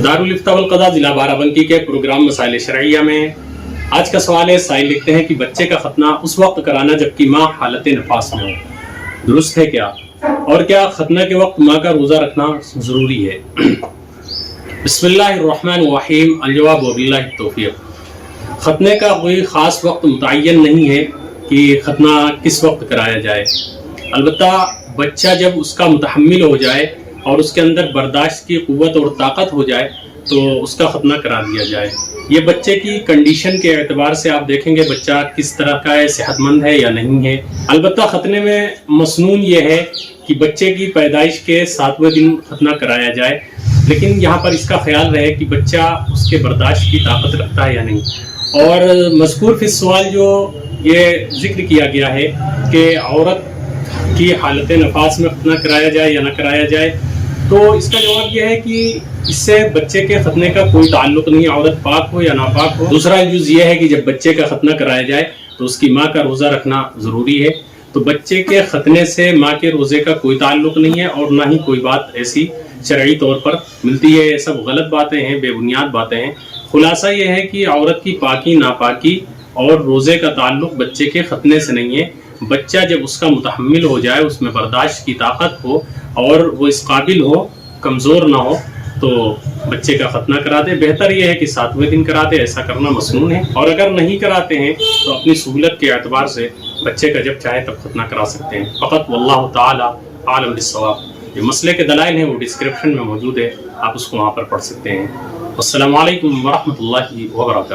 दारुल इफ्ता वल क़ज़ा ज़िला बाराबंकी के प्रोग्राम मसाइल शरइया में आज का सवाल है। साइल लिखते हैं कि बच्चे का खतना उस वक्त कराना जबकि माँ हालत नफास में हो, दुरुस्त है क्या? और क्या खतना के वक्त माँ का रोज़ा रखना ज़रूरी है? बिस्मिल्लाहिर्रहमानिर्रहीम। अल-जवाब वबिल्लाहि तौफीक। खतने का कोई ख़ास वक्त मुतय्यन नहीं है कि खतना किस वक्त कराया जाए। अलबत्ता बच्चा जब उसका मुतहम्मिल हो जाए और उसके अंदर बर्दाश्त की क़ुव्वत और ताकत हो जाए तो उसका खतना करा दिया जाए। ये बच्चे की कंडीशन के एतबार से आप देखेंगे बच्चा किस तरह का है, सेहतमंद है या नहीं है। अलबत्ता खतने में मसनून ये है कि बच्चे की पैदाइश के 7वें दिन खतना कराया जाए, लेकिन यहाँ पर इसका ख्याल रहे कि बच्चा उसके बर्दाश्त की ताकत रखता है या नहीं। और मज़कूर फिर सवाल जो ये जिक्र किया गया है कि औरत की हालत नफास में खतना कराया जाए या ना कराया जाए, तो इसका जवाब यह है कि इससे बच्चे के खतने का कोई ताल्लुक नहीं, औरत पाक हो या नापाक हो। दूसरा जुज़ ये है कि जब बच्चे का खतना कराया जाए तो उसकी माँ का रोज़ा रखना ज़रूरी है। तो बच्चे के खतने से माँ के रोज़े का कोई ताल्लुक नहीं है और ना ही कोई बात ऐसी शरई तौर पर मिलती है। ये सब गलत बातें हैं, बेबुनियाद बातें हैं। खुलासा ये है कि औरत की पाकी नापाकी और रोज़े का ताल्लुक बच्चे के खतने से नहीं है। बच्चा जब उसका मुतहम्मिल हो जाए, उसमें बर्दाश्त की ताकत हो और वो इस काबिल हो, कमज़ोर ना हो, तो बच्चे का खतना करा दे। बेहतर यह है कि 7वें दिन करा दे, ऐसा करना मसनून है। और अगर नहीं कराते हैं तो अपनी सहूलत के एतबार से बच्चे का जब चाहे तब खतना करा सकते हैं। फ़क़त वल्लाहु ताला आलम बिस्सवाब। जो मसले के दलाइल हैं वो डिस्क्रिप्शन में मौजूद है, आप उसको वहाँ पर पढ़ सकते हैं। अस्सलामु अलैकुम व रहमतुल्लाहि व बरकातहू।